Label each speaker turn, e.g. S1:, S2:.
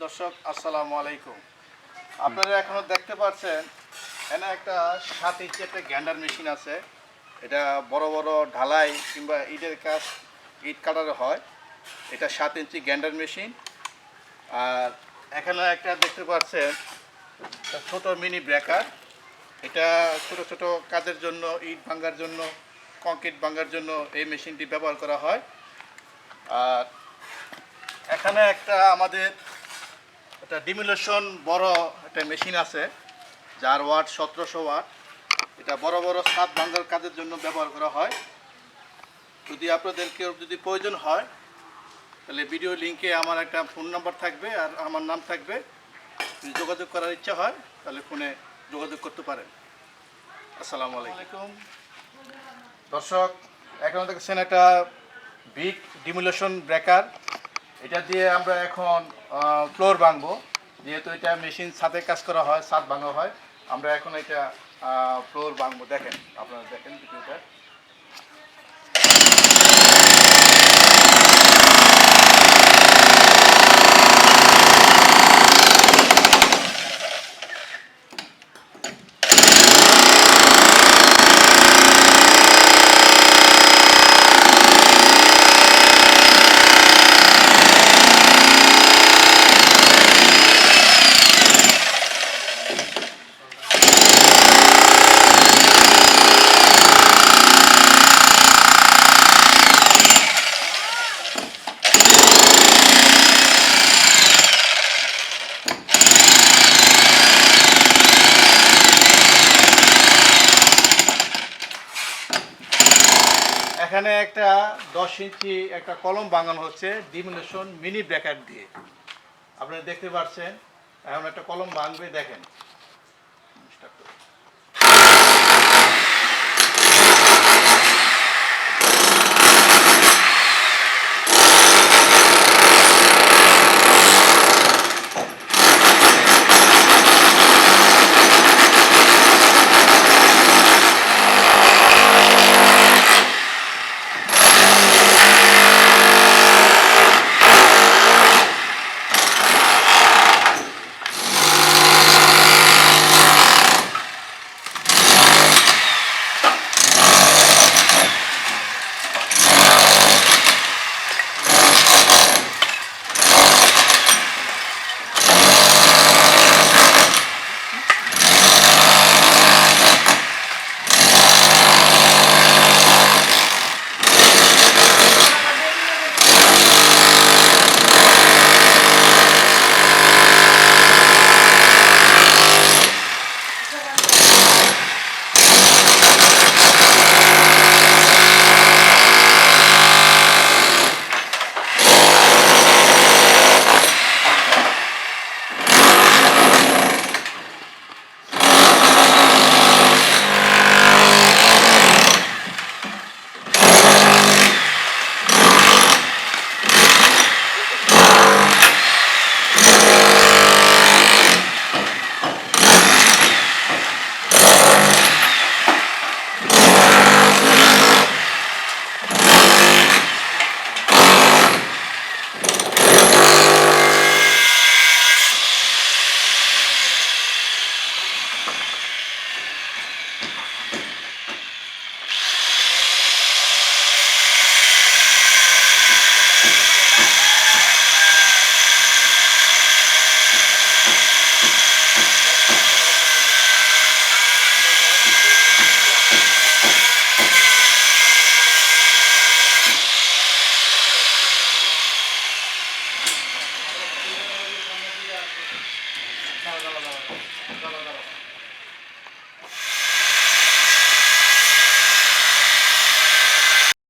S1: দর্শক আসসালামু আলাইকুম। আপনারা এখনো দেখতে পাচ্ছেন এখানে একটা 7 ইঞ্চি একটা গ্যান্ডার মেশিন আছে। এটা বড় বড় ঢালাই কিংবা ইটের কাজ ইট কাটার হয়। এটা 7 ইঞ্চি গ্যান্ডার মেশিন। আর এখানে একটা দেখতে পাচ্ছেন ছোট মিনি ব্রেকার। এটা ছোট ছোট কাজের জন্য, ইট ভাঙার জন্য, কংক্রিট ভাঙার জন্য এই মেশিনটি ব্যবহার করা হয়। আর এখানে একটা আমাদের একটা ডিমোলেশন বড় একটা মেশিন আছে, যার ওয়াট 1700 ওয়াট। এটা বড় বড় ছাদ ভাঙার কাজের জন্য ব্যবহার করা হয়। যদি আপনাদের কেউ যদি প্রয়োজন হয় তাহলে ভিডিও লিঙ্কে আমার একটা ফোন নাম্বার থাকবে আর আমার নাম থাকবে। যদি যোগাযোগ করার ইচ্ছা হয় তাহলে ফোনে যোগাযোগ করতে পারেন। আসসালামু আলাইকুম। দর্শক, এখন দেখছেন একটা বিগ ডিমোলেশন ব্রেকার। এটা দিয়ে আমরা এখন ফ্লোর ভাঙবো। যেহেতু এটা মেশিন ছাদে কাজ করা হয়, ছাদ ভাঙা হয়, আমরা এখন এটা ফ্লোর ভাঙবো। দেখেন, আপনারা দেখেন ভিডিওটা। এখানে একটা 10 ইঞ্চি একটা কলম ভাঙানো হচ্ছে ডিমোলেশন মিনি ব্রেকার দিয়ে। আপনারা দেখতে পাচ্ছেন এখন একটা কলম ভাঙবে, দেখেন।